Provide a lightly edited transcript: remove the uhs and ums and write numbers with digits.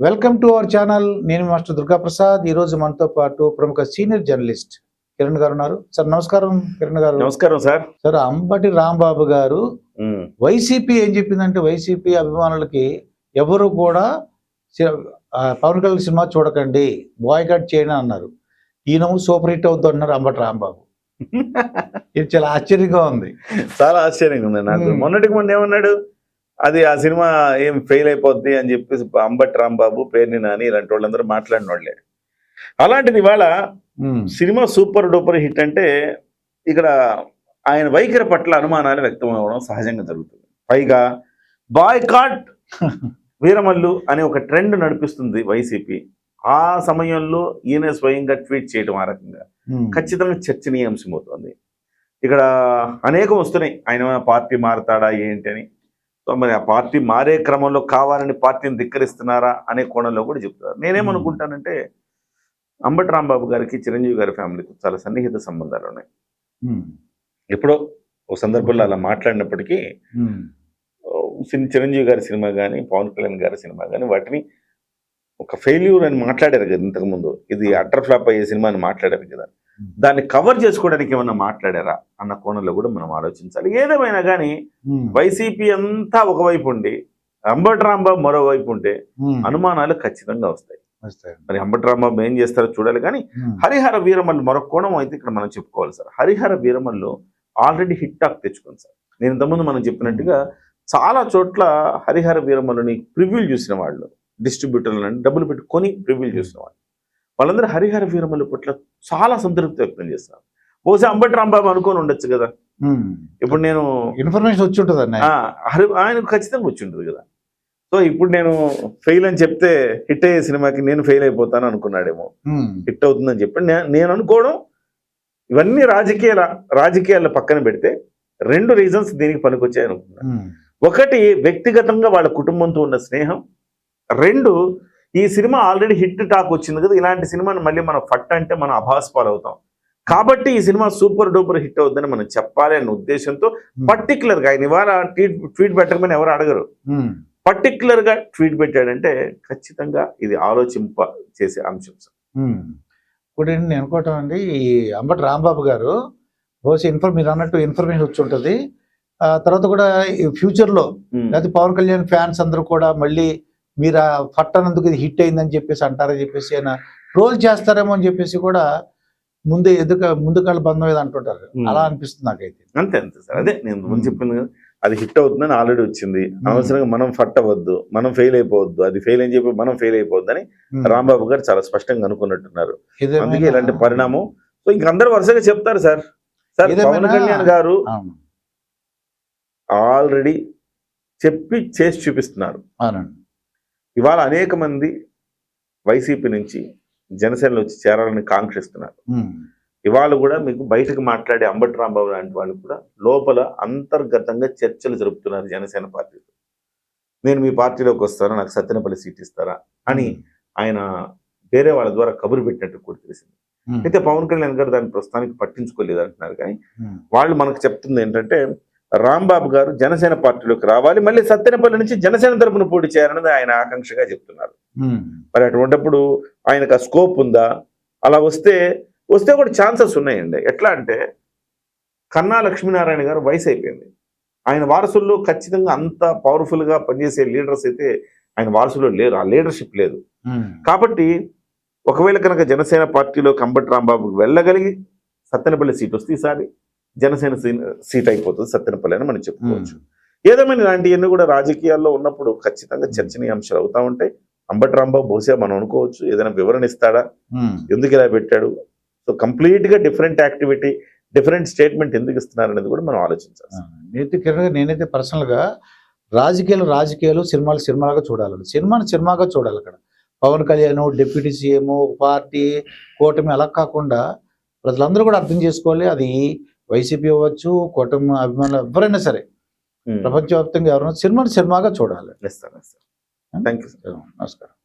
Welcome to our channel. నేను master Durga Prasad. ఈ రోజు మనతో పాటు ప్రముఖ సీనియర్ జర్నలిస్ట్ కిరణ్ గారు ఉన్నారు. సార్ నమస్కారం. కిరణ్ గారు నమస్కారం సార్. సార్, అంబటి రాంబాబు గారు వైసీపీ ఏం చెప్పిందంటే, వైసీపీ అభిమానులకి ఎవరు కూడా పవన్ కళ్యాణ్ సినిమా చూడకండి, బాయ్కాట్ చేయండి అన్నారు. ఈయన సూపర్ హిట్ అవుతుంది అన్నారు అంబటి రాంబాబు. ఇది చాలా ఆశ్చర్యంగా ఉంది. చాలా ఆశ్చర్యంగా ఉంది నాకు. మొన్నటికి మొన్న ఏమన్నాడు, అది ఆ సినిమా ఏం ఫెయిల్ అయిపోద్ది అని చెప్పేసి అంబటి రాంబాబు, పేర్ని నాని ఇలాంటి వాళ్ళందరూ మాట్లాడిన వాళ్ళే. అలాంటిది ఇవాళ సినిమా సూపర్ డూపర్ హిట్ అంటే ఇక్కడ ఆయన వైఖరి పట్ల అనుమానాలు వ్యక్తం అవ్వడం సహజంగా జరుగుతుంది. పైగా బాయ్కాట్ వీరమల్లు అనే ఒక ట్రెండ్ నడిపిస్తుంది వైసీపీ. ఆ సమయంలో ఈయన స్వయంగా ట్వీట్ చేయడం ఆ రకంగా ఖచ్చితంగా చర్చనీయాంశం అవుతుంది. ఇక్కడ అనేకం వస్తున్నాయి, ఆయన పార్టీ మారతాడా ఏంటి అని. సో మరి ఆ పార్టీ మారే క్రమంలో కావాలని పార్టీని ధిక్కరిస్తున్నారా అనే కోణంలో కూడా చెప్తున్నారు. నేనేమనుకుంటానంటే, అంబటి రాంబాబు గారికి చిరంజీవి గారి ఫ్యామిలీతో చాలా సన్నిహిత సంబంధాలు ఉన్నాయి. ఎప్పుడో ఒక సందర్భంలో అలా మాట్లాడినప్పటికీ చిరంజీవి గారి సినిమా కానీ, పవన్ కళ్యాణ్ గారి సినిమా కానీ వాటిని ఒక ఫెయిల్యూర్ అని మాట్లాడారు కదా ఇంతకుముందు. ఇది అటర్ ఫ్లాప్ అయ్యే సినిమా అని మాట్లాడారు కదా, దాన్ని కవర్ చేసుకోవడానికి ఏమన్నా మాట్లాడారా అన్న కోణంలో కూడా మనం ఆలోచించాలి. ఏదేమైనా కానీ వైసీపీ అంతా ఒకవైపు ఉండి అంబటి రాంబాబు మరోవైపు ఉంటే అనుమానాలు ఖచ్చితంగా వస్తాయి. మరి అంబటి రాంబాబు ఏం చేస్తారో చూడాలి. కానీ హరిహర వీరమల్లు మరొక కోణం అయితే ఇక్కడ మనం చెప్పుకోవాలి sir. Harihara Veeramallu already hit talk తెచ్చుకుంది సార్. నేను ఇంతకుముందు మనం చెప్పినట్టుగా చాలా చోట్ల హరిహర వీరమల్లుని ప్రివ్యూలు చూసిన వాళ్ళు, డిస్ట్రిబ్యూటర్లను డబ్బులు పెట్టుకొని ప్రివ్యూలు చూసిన వాళ్ళు, వాళ్ళందరూ హరిహర వీరమల్లు పట్ల చాలా సంతృప్తి వ్యక్తం చేస్తారు. బహుశా అంబటి రాంబాబు అనుకొని ఉండొచ్చు కదా. ఇప్పుడు నేను ఇన్ఫర్మేషన్ వచ్చి ఉంటుంది, ఆయనకు ఖచ్చితంగా వచ్చి ఉంటుంది కదా. సో ఇప్పుడు నేను ఫెయిల్ అని చెప్తే హిట్ అయ్యే సినిమాకి నేను ఫెయిల్ అయిపోతాను అనుకున్నాడేమో. హిట్ అవుతుందని చెప్పి నేను అనుకోవడం. ఇవన్నీ రాజకీయాల పక్కన పెడితే 2 రీజన్స్ దీనికి పనికొచ్చాయి అనుకున్నాను. ఒకటి, వ్యక్తిగతంగా వాళ్ళ కుటుంబంతో ఉన్న స్నేహం. 2, ఈ సినిమా ఆల్రెడీ హిట్ టాక్ వచ్చింది కదా, ఇలాంటి సినిమాని మళ్ళీ మనం ఫట్ అంటే మనం అభాస్పాలు అవుతాం. కాబట్టి ఈ సినిమా సూపర్ డూపర్ హిట్ అవుతుందని మనం చెప్పాలి అనే ఉద్దేశంతో పర్టికులర్గా ఆయన ఇవాళ ట్వీట్ పెట్టమని ఎవరు అడగరు. పర్టికులర్గా ట్వీట్ పెట్టాడంటే ఖచ్చితంగా ఇది ఆలోచింప చేసే అంశం సార్. ఇప్పుడు నేను అనుకోవటం అండి, ఈ అంబటి రాంబాబు గారు బహుశా మీరు అన్నట్టు ఇన్ఫర్మేషన్ వచ్చి ఉంటుంది. తర్వాత కూడా ఈ ఫ్యూచర్లో లేకపోతే పవన్ కళ్యాణ్ ఫ్యాన్స్ అందరూ కూడా మళ్ళీ మీరు పట్టనందుకు ఇది హిట్ అయిందని చెప్పేసి అంటారని చెప్పేసి ఆయన ట్రోల్ చేస్తారేమో అని చెప్పేసి కూడా ముందు కాళ్ళ బంధం ఏదో అంటుంటారు. అలా అనిపిస్తుంది నాకైతే. అంతే సార్. అదే నేను ముందు చెప్పింది కదా, అది హిట్ అవుతుందని ఆల్రెడీ వచ్చింది. అనవసరంగా మనం ఫట్ అవ్వద్దు, మనం ఫెయిల్ అయిపోవద్దు, అది ఫెయిల్ అని చెప్పి మనం ఫెయిల్ అయిపోవద్దు అని రాంబాబు గారు చాలా స్పష్టంగా అనుకున్నట్టున్నారు. అందుకే ఇలాంటి పరిణామం. సో ఇంక అందరూ వరుసగా చెప్తారు సార్. పవన్ కళ్యాణ్ గారు ఆల్రెడీ చెప్పి చేసి చూపిస్తున్నారు. ఇవాళ అనేక మంది వైసీపీ నుంచి జనసేనలో వచ్చి చేరాలని కాంక్షిస్తున్నారు. ఇవాళ కూడా మీకు బయటకు మాట్లాడే అంబటి రాంబాబు లాంటి వాళ్ళు కూడా లోపల అంతర్గతంగా చర్చలు జరుపుతున్నారు జనసేన పార్టీతో. నేను మీ పార్టీలోకి వస్తాను, నాకు సత్తెనపల్లి సీట్ ఇస్తారా అని ఆయన వేరే వాళ్ళ ద్వారా కబురు పెట్టినట్టు కూడా తెలిసింది. అయితే పవన్ కళ్యాణ్ గారు దాన్ని ప్రస్తుతానికి పట్టించుకోలేదు అంటున్నారు. కానీ వాళ్ళు మనకు చెప్తుంది ఏంటంటే, రాంబాబు గారు జనసేన పార్టీలోకి రావాలి, మళ్ళీ సత్తెనపల్లి నుంచి జనసేన తరపున పోటీ చేయాలన్నది ఆయన ఆకాంక్షగా చెప్తున్నారు. మరి అటువంటిప్పుడు ఆయనకు ఆ స్కోప్ ఉందా? అలా వస్తే కూడా ఛాన్సెస్ ఉన్నాయండి. ఎట్లా అంటే, కన్నా లక్ష్మీనారాయణ గారు వయసు అయిపోయింది. ఆయన వారసుల్లో ఖచ్చితంగా అంత పవర్ఫుల్గా పనిచేసే లీడర్స్ అయితే ఆయన వారసుల్లో లేరు, ఆ లీడర్షిప్ లేదు. కాబట్టి ఒకవేళ కనుక జనసేన పార్టీలోకి అంబటి రాంబాబుకి వెళ్ళగలిగి సత్తెనపల్లి సీట్ వస్తే ఈసారి జనసేన సీట్ అయిపోతుంది సత్తెనపల్లి అని మనం చెప్పుకోవచ్చు. ఏదేమైనా ఇలాంటివన్నీ కూడా రాజకీయాల్లో ఉన్నప్పుడు ఖచ్చితంగా చర్చనీయాంశాలు అవుతా ఉంటాయి. అంబటి రాంబాబు బహుశా మనం అనుకోవచ్చు ఏదైనా వివరణ ఇస్తాడా, ఎందుకు ఇలా పెట్టాడు, సో కంప్లీట్గా డిఫరెంట్ యాక్టివిటీ, డిఫరెంట్ స్టేట్మెంట్ ఎందుకు ఇస్తున్నారు అనేది కూడా మనం ఆలోచించాలి. నేనైతే పర్సనల్గా రాజకీయాలు సినిమాలుగా చూడాలి, సినిమాగా చూడాలి. అక్కడ Pawan Kalyan deputy CM, party, కూటమి అలా కాకుండా ప్రజలందరూ కూడా అర్థం చేసుకోవాలి. అది వైసీపీ అవ్వచ్చు, కూటమి అభిమానులు ఎవరైనా సరే, ప్రపంచవ్యాప్తంగా ఎవరైనా సినిమాగా చూడాలి. Thank you sir. నమస్కారం.